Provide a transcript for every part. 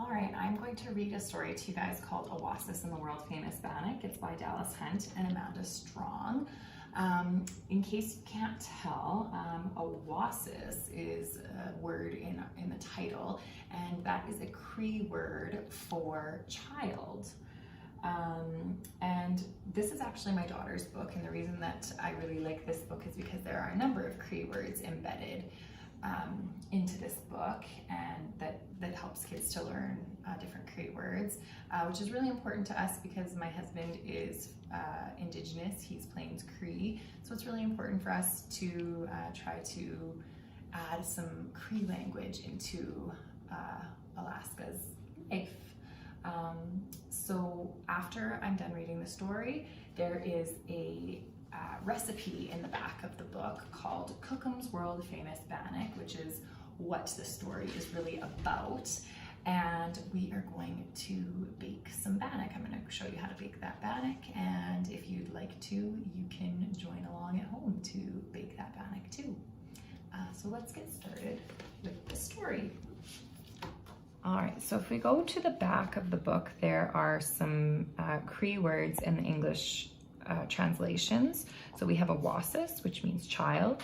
All right, I'm going to read a story to you guys called Awasis and the World Famous Bannock. It's by Dallas Hunt and Amanda Strong. In case you can't tell, Awasis is a word in the title, and that is a Cree word for child. And this is actually my daughter's book, and the reason that I really like this book is because there are a number of Cree words embedded into this book, and that helps kids to learn different Cree words, which is really important to us because my husband is Indigenous, he's Plains Cree, so it's really important for us to try to add some Cree language into Alaska's life. So after I'm done reading the story, there is a recipe in the back of the book called Cookham's World Famous Bannock, which is what the story is really about. And we are going to bake some bannock. I'm going to show you how to bake that bannock, and if you'd like to, you can join along at home to bake that bannock too. So let's get started with the story. All right, so if we go to the back of the book, there are some Cree words in the English translations. So we have Awasis, which means child,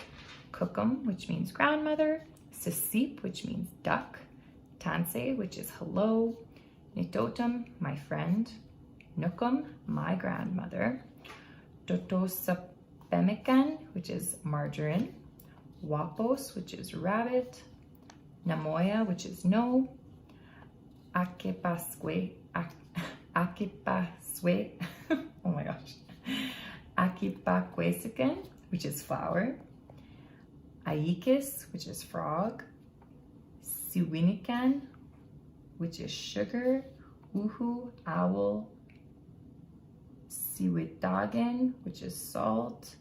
Cookham, which means grandmother, Sisip, which means duck, Tansei, which is hello, Nitotum, my friend, Nukum, my grandmother, Totosapemikan, which is margarine, Wapos, which is rabbit, Namoya, which is no, Akipaswe, oh my gosh, Akipakwesikan, which is flower, Aikis, which is frog, Siwinikan, which is sugar, Uhu, owl, Siwitagan, which is salt,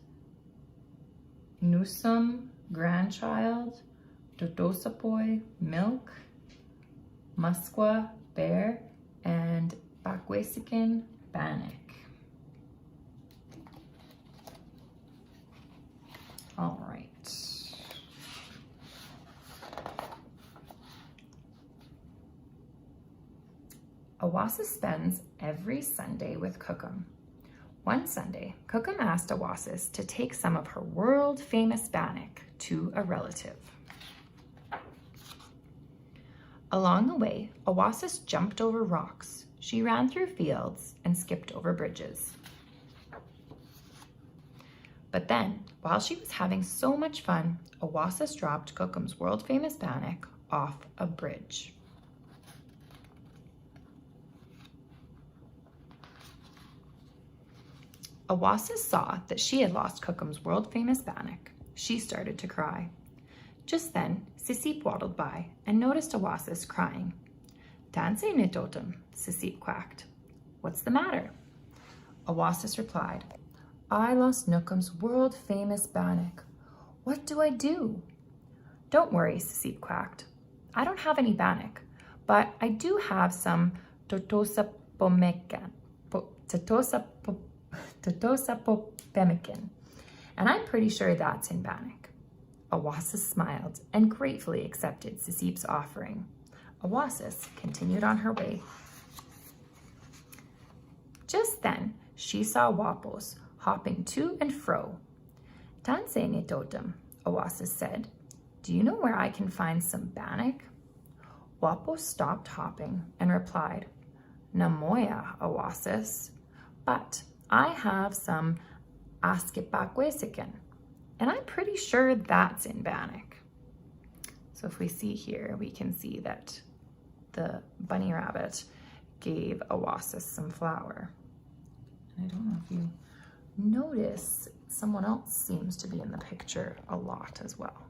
Nusum, grandchild, Dodosapoi, milk, Musqua, bear, and Pakwesikan, bannock. All right. Awasis spends every Sunday with Cookham. One Sunday, Cookham asked Awasis to take some of her world-famous bannock to a relative. Along the way, Awasis jumped over rocks. She ran through fields and skipped over bridges. But then, while she was having so much fun, Awasis dropped Cookham's world-famous bannock off a bridge. Awasis saw that she had lost Cookham's world-famous bannock. She started to cry. Just then, Sisip waddled by and noticed Awasis crying. Tansei nitotum, Sisip quacked. What's the matter? Awasis replied, I lost Nookham's world-famous bannock. What do I do? Don't worry, Sisip quacked. I don't have any bannock, but I do have some Totosapemikan, and I'm pretty sure that's in bannock. Awasis smiled and gratefully accepted Sisip's offering. Awasis continued on her way. Just then, she saw Wapos hopping to and fro. Tansei nitotum, Awasis said. Do you know where I can find some bannock? Wapos stopped hopping and replied, Namoya, Awasis, but I have some Askipakwesikan, and I'm pretty sure that's in bannock. So if we see here, we can see that the bunny rabbit gave Awasis some flour. I don't know if you notice, someone else seems to be in the picture a lot as well.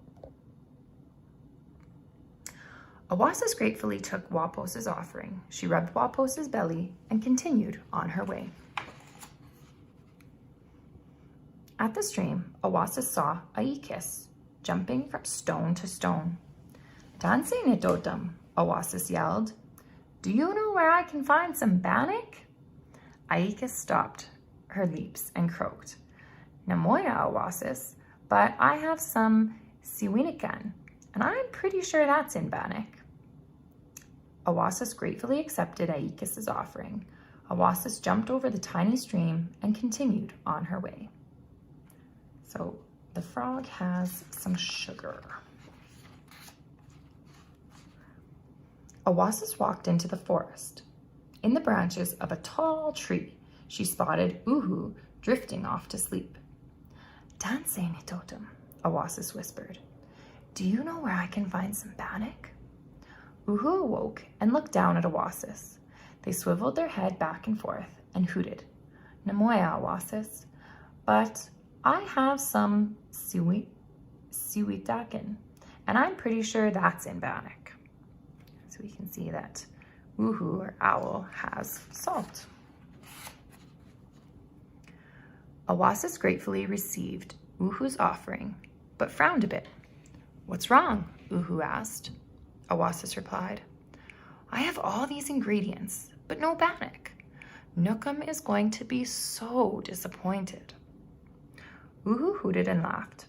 Awasis gratefully took Wapos's offering. She rubbed Wapos's belly and continued on her way. At the stream, Awasis saw Aikis jumping from stone to stone. Tansei nitotum, Awasis yelled. Do you know where I can find some bannock? Aikis stopped her leaps and croaked. Namoya, Awasis, but I have some Siwinikan, and I'm pretty sure that's in bannock. Awasis gratefully accepted Awasis' offering. Awasis jumped over the tiny stream and continued on her way. So the frog has some sugar. Awasis walked into the forest. In the branches of a tall tree, she spotted Uhu drifting off to sleep. "Danseni totem," Awasis whispered. "Do you know where I can find some bannock?" Uhu awoke and looked down at Awasis. They swiveled their head back and forth and hooted. "Namoya, Awasis, but I have some siwitakin, and I'm pretty sure that's in bannock." So we can see that Uhu, or owl, has salt. Awasis gratefully received Uhu's offering, but frowned a bit. "What's wrong?" Uhu asked. Awasis replied, "I have all these ingredients, but no bannock. Nookum is going to be so disappointed." Uhu hooted and laughed.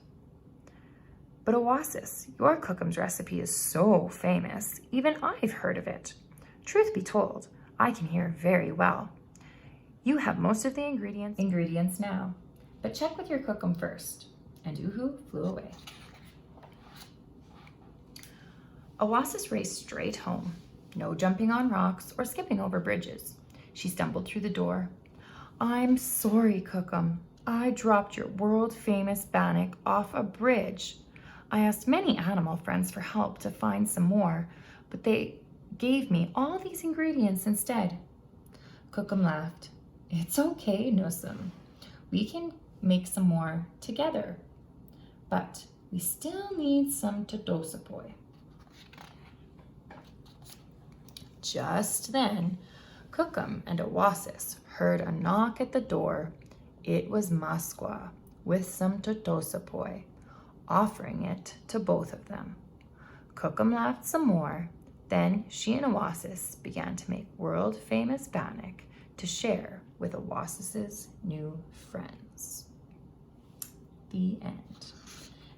"But Awasis, your Cookum's recipe is so famous, even I've heard of it. Truth be told, I can hear very well. You have most of the ingredients now, but check with your Cookum first." And Uhu flew away. Awasis raced straight home. No jumping on rocks or skipping over bridges. She stumbled through the door. "I'm sorry, Cookum. I dropped your world-famous bannock off a bridge. I asked many animal friends for help to find some more, but they gave me all these ingredients instead." Cookum laughed. "It's okay, Nusum. We can make some more together. But we still need some todosapoi." Just then, Cookum and Awasis heard a knock at the door. It was Masqua with some totosapoi, offering it to both of them. Cookum laughed some more. Then she and Awasis began to make world-famous bannock to share with Awasis's new friends. The end.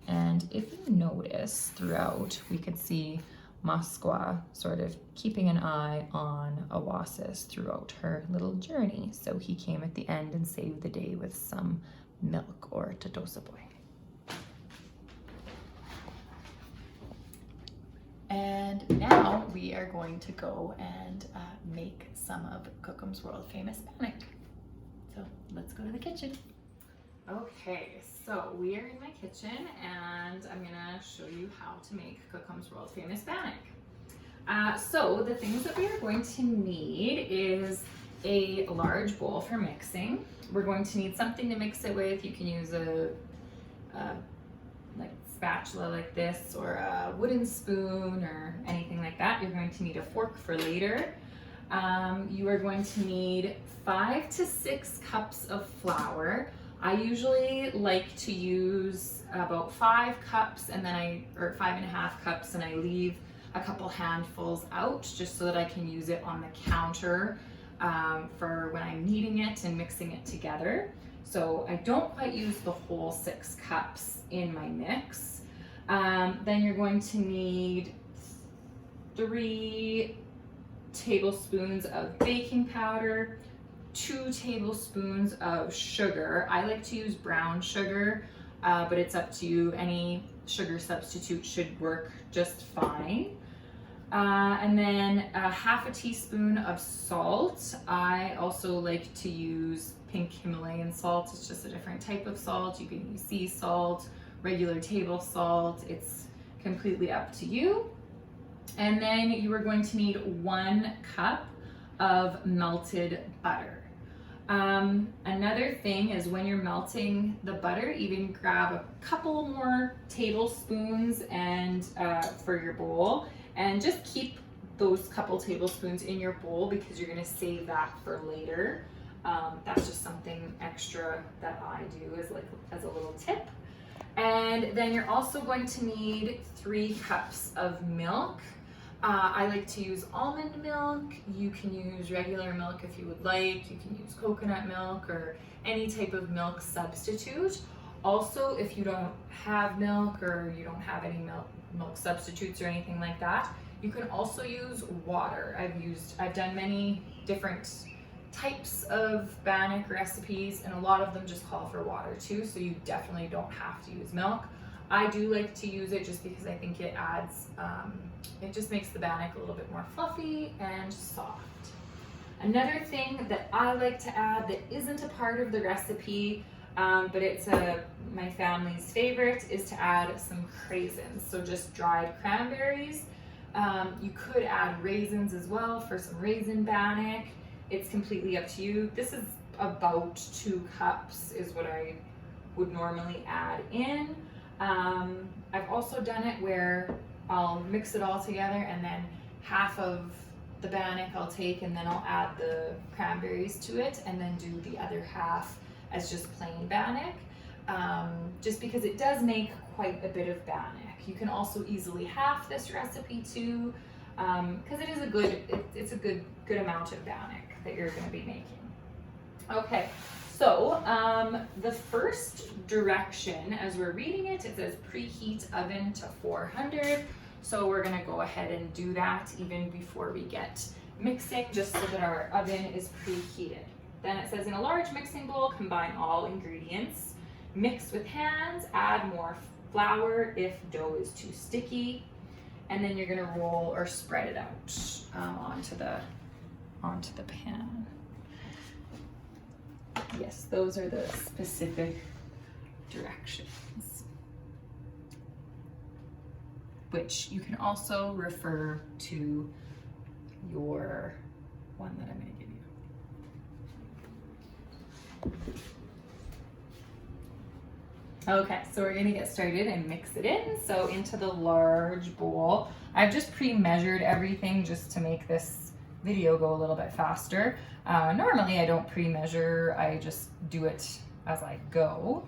And if you notice throughout, we could see Masqua sort of keeping an eye on Awasis throughout her little journey. So he came at the end and saved the day with some milk or totosapoi. And now we are going to go and make some of Cookum's world famous bannock. So let's go to the kitchen. Okay, so we are in my kitchen and I'm gonna show you how to make Cookum's world famous bannock. So the things that we are going to need is a large bowl for mixing. We're going to need something to mix it with. You can use a like spatula like this, or a wooden spoon or anything like that. You're going to need a fork for later. You are going to need 5 to 6 cups of flour. I usually like to use about 5 cups and then or 5.5 cups, and I leave a couple handfuls out just so that I can use it on the counter for when I'm kneading it and mixing it together. So I don't quite use the whole 6 cups in my mix. Then you're going to need 3 tablespoons of baking powder, 2 tablespoons of sugar. I like to use brown sugar, but it's up to you. Any sugar substitute should work just fine. And then 1/2 teaspoon of salt. I also like to use pink Himalayan salt. It's just a different type of salt. You can use sea salt, regular table salt. It's completely up to you. And then you are going to need 1 cup of melted butter. Another thing is when you're melting the butter, even grab a couple more tablespoons and for your bowl, and just keep those couple tablespoons in your bowl because you're going to save that for later. That's just something extra that I do as a little tip. And then you're also going to need 3 cups of milk. I like to use almond milk. You can use regular milk if you would like. You can use coconut milk or any type of milk substitute. Also, if you don't have milk or you don't have any milk substitutes or anything like that, You can also use water. I've done many different types of bannock recipes, and a lot of them just call for water too, so you definitely don't have to use milk. I do like to use it just because I think it adds, it just makes the bannock a little bit more fluffy and soft. Another thing that I like to add that isn't a part of the recipe, but it's my family's favorite, is to add some craisins, so just dried cranberries. You could add raisins as well for some raisin bannock. It's completely up to you. This is about 2 cups is what I would normally add in. I've also done it where I'll mix it all together, and then half of the bannock I'll take and then I'll add the cranberries to it, and then do the other half as just plain bannock, just because it does make quite a bit of bannock. You can also easily half this recipe too, because it is it's a good amount of bannock that you're going to be making. Okay, so the first direction as we're reading it, it says preheat oven to 400. So we're going to go ahead and do that even before we get mixing, just so that our oven is preheated. Then it says in a large mixing bowl, combine all ingredients, mix with hands, add more flour if dough is too sticky, and then you're going to roll or spread it out onto the pan. Yes, those are the specific directions, which you can also refer to your one that I'm going to give you. Okay, so we're going to get started and mix it in. So into the large bowl, I've just pre-measured everything just to make this video go a little bit faster. Normally I don't pre-measure, I just do it as I go.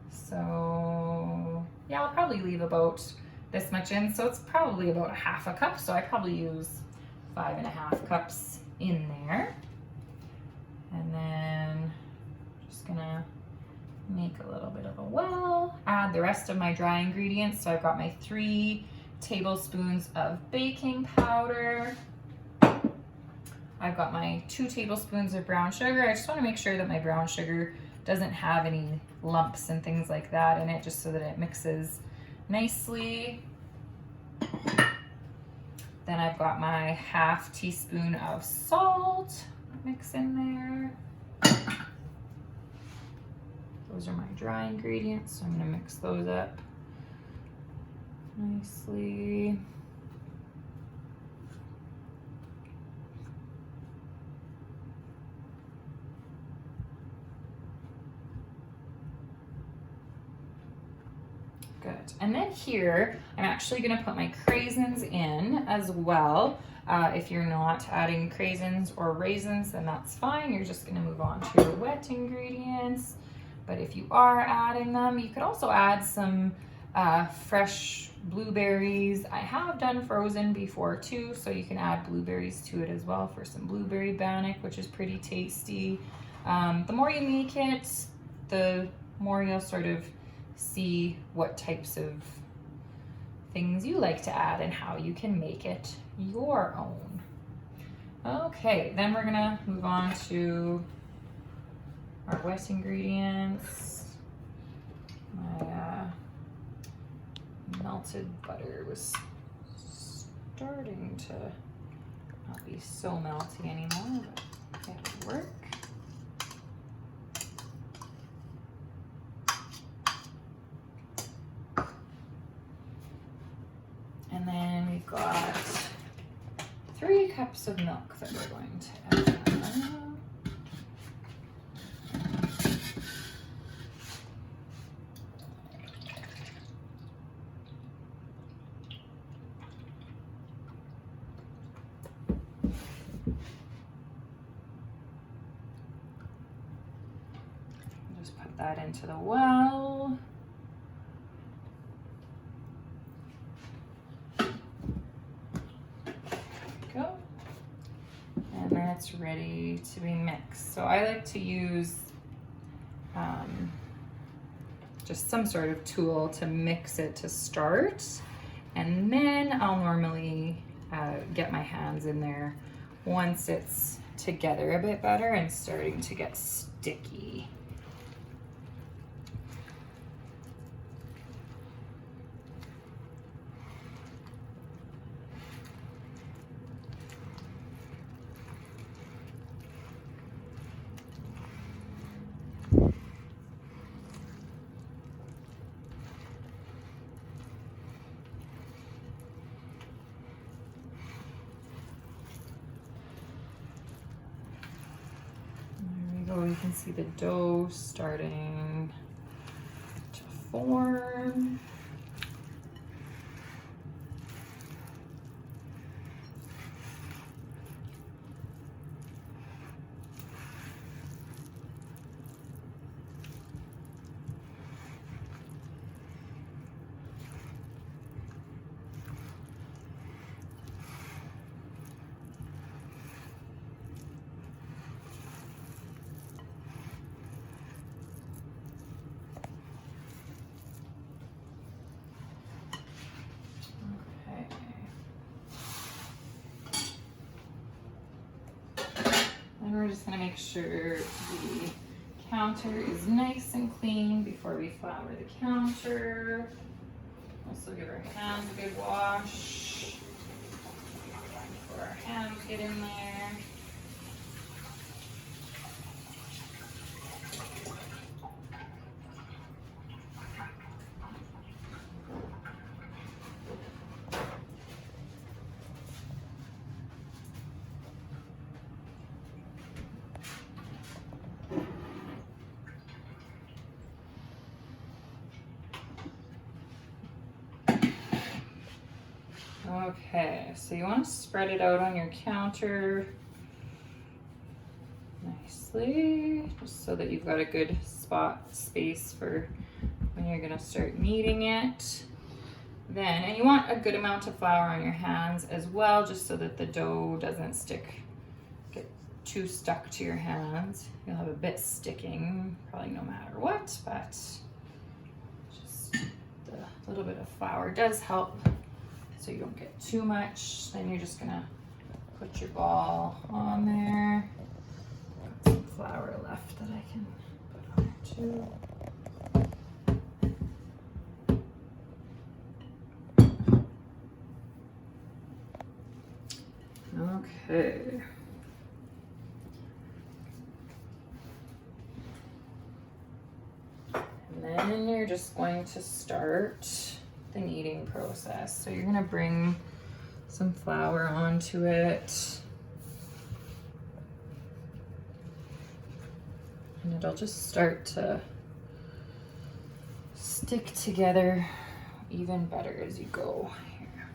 So yeah, I'll probably leave about this much in. So it's probably about 1/2 cup. So I probably use 5.5 cups in there. And then just gonna make a little bit of a well, add the rest of my dry ingredients. So I've got my 3 tablespoons of baking powder. I've got my 2 tablespoons of brown sugar. I just want to make sure that my brown sugar doesn't have any lumps and things like that in it, just so that it mixes nicely. Then I've got my 1/2 teaspoon of salt, mix in there. Those are my dry ingredients, so I'm going to mix those up nicely. Good. And then here, I'm actually going to put my craisins in as well. If you're not adding craisins or raisins, then that's fine. You're just going to move on to your wet ingredients. But if you are adding them, you could also add some fresh blueberries. I have done frozen before too, so you can add blueberries to it as well for some blueberry bannock, which is pretty tasty. The more you make it, the more you'll sort of see what types of things you like to add and how you can make it your own. Okay, then we're gonna move on to our wet ingredients. My melted butter was starting to not be so melty anymore, but it'll work. And then we've got 3 cups of milk that we're going to add. Just put that into the well. Go. And then it's ready to be mixed. So I like to use just some sort of tool to mix it to start. And then I'll normally get my hands in there once it's together a bit better and starting to get sticky. You can see the dough starting to form. And we're just gonna make sure the counter is nice and clean before we flour the counter. Also give our hands a good wash before our hands get in there. Okay, so you want to spread it out on your counter nicely, just so that you've got a good space for when you're gonna start kneading it. Then, and you want a good amount of flour on your hands as well, just so that the dough doesn't get too stuck to your hands. You'll have a bit sticking, probably no matter what, but just a little bit of flour does help. So you don't get too much. Then you're just gonna put your ball on there. Got some flour left that I can put on there too. Okay. And then you're just going to start the kneading process. So you're gonna bring some flour onto it, and it'll just start to stick together even better as you go here.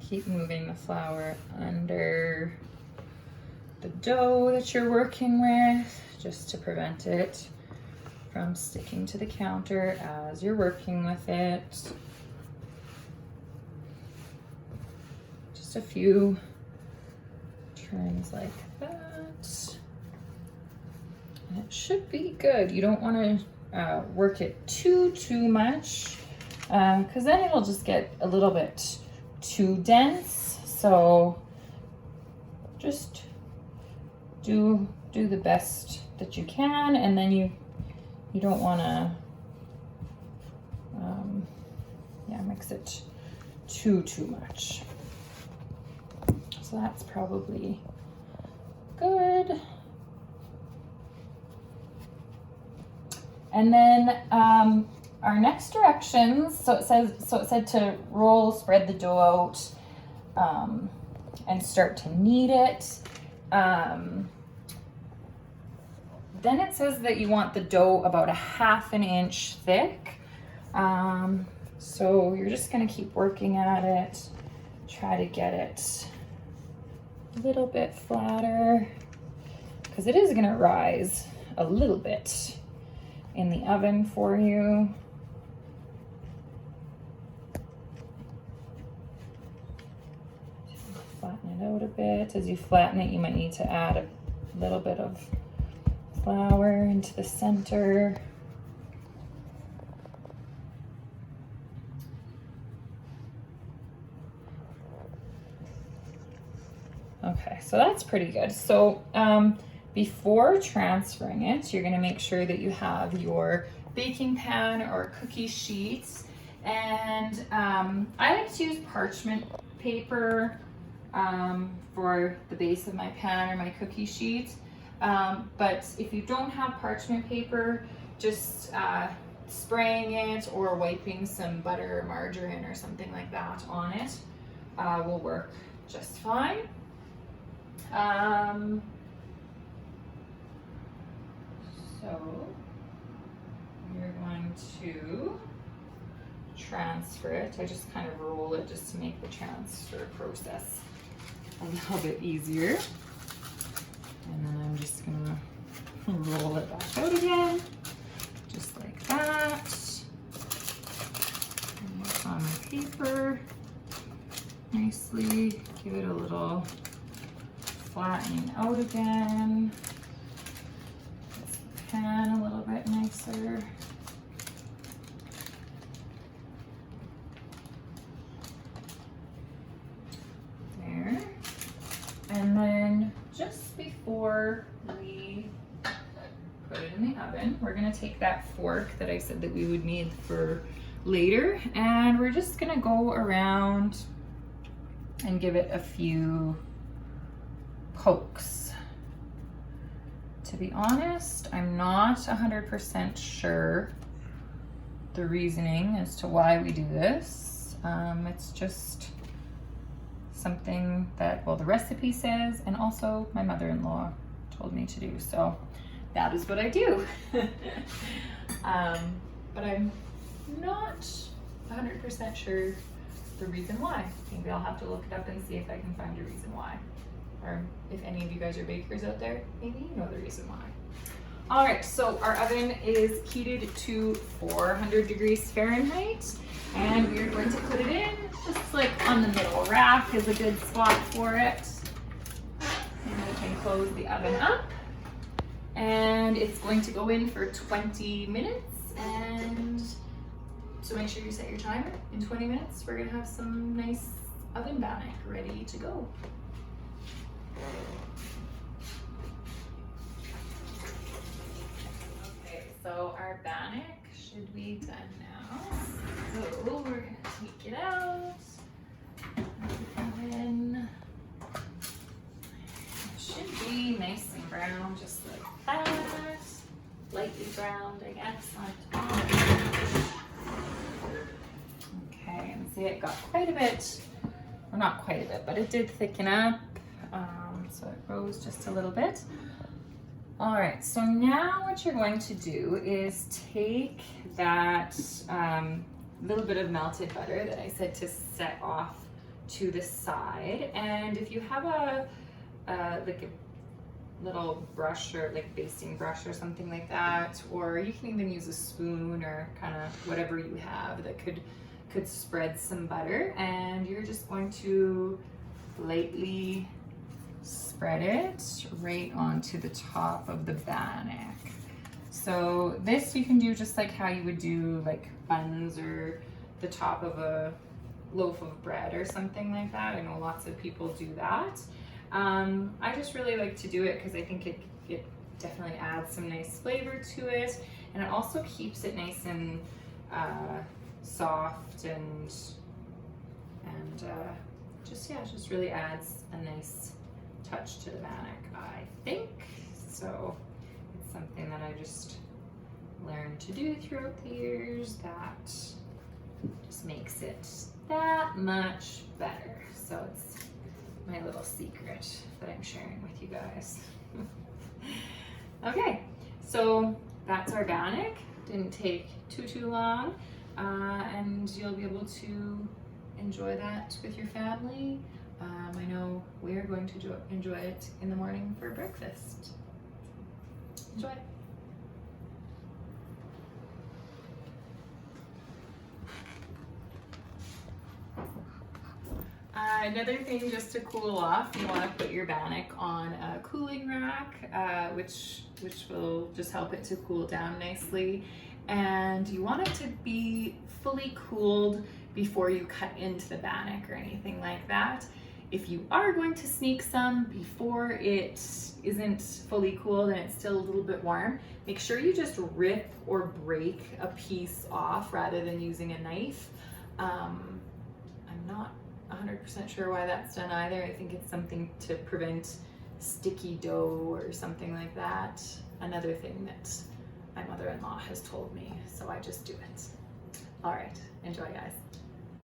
Keep moving the flour under the dough that you're working with, just to prevent it from sticking to the counter as you're working with it. Just a few turns like that. And it should be good. You don't want to work it too much, because then it'll just get a little bit too dense. So just do the best that you can, and then you don't want to mix it too much. So that's probably good. And then our next directions, so it said to spread the dough out and start to knead it. Then it says that you want the dough about 1/2 inch thick. So you're just gonna keep working at it, try to get it a little bit flatter, because it is gonna rise a little bit in the oven for you. Flatten out a bit. As you flatten it, you might need to add a little bit of flour into the center. Okay, so that's pretty good. So before transferring it, you're gonna make sure that you have your baking pan or cookie sheets. And I like to use parchment paper for the base of my pan or my cookie sheet. But if you don't have parchment paper, just spraying it or wiping some butter or margarine or something like that on it will work just fine. So we're going to transfer it. I just kind of roll it just to make the transfer process a little bit easier. And then I'm just gonna roll it back out again, just like that. And it's on my paper nicely. Give it a little flattening out again. This pan a little bit nicer. There. And then just before we put it in the oven, we're gonna take that fork that I said that we would need for later, and we're just gonna go around and give it a few pokes. To be honest, I'm not 100% sure the reasoning as to why we do this. It's just something that, well, the recipe says, and also my mother-in-law told me to do, so that is what I do. But I'm not 100% sure the reason why. Maybe I'll have to look it up and see if I can find a reason why. Or if any of you guys are bakers out there, maybe you know the reason why. All right, so our oven is heated to 400 degrees Fahrenheit, and we're going to put it in just like on the middle rack is a good spot for it. And we can close the oven up, and it's going to go in for 20 minutes. And so make sure you set your timer. In 20 minutes, we're gonna have some nice oven bannock ready to go. Okay, so our bannock should be done now. So we're gonna take it out of the oven. It should be nice and brown, just like that. Lightly browned, I guess, on top. Okay, and see, it got quite a bit, well, not quite a bit, but it did thicken up. So it rose just a little bit. All right, so now what you're going to do is take that little bit of melted butter that I said to set off to the side, and if you have a like a little brush or like basting brush or something like that, or you can even use a spoon or kind of whatever you have that could spread some butter, and you're just going to lightly spread it right onto the top of the bannock. So this you can do just like how you would do like buns or the top of a loaf of bread or something like that. I know lots of people do that. I just really like to do it because I think it definitely adds some nice flavor to it, and it also keeps it nice and soft and just really adds a nice touch to the bannock, I think. So it's something that I just learned to do throughout the years that just makes it that much better. So it's my little secret that I'm sharing with you guys. Okay, so that's our bannock. Didn't take too long, and you'll be able to enjoy that with your family. I know we're going to enjoy it in the morning for breakfast. Enjoy. Another thing just to cool off, you want to put your bannock on a cooling rack, which will just help it to cool down nicely. And you want it to be fully cooled before you cut into the bannock or anything like that. If you are going to sneak some before it isn't fully cooled and it's still a little bit warm, make sure you just rip or break a piece off rather than using a knife. I'm not 100% sure why that's done either. I think it's something to prevent sticky dough or something like that. Another thing that my mother-in-law has told me, so I just do it. All right, enjoy guys.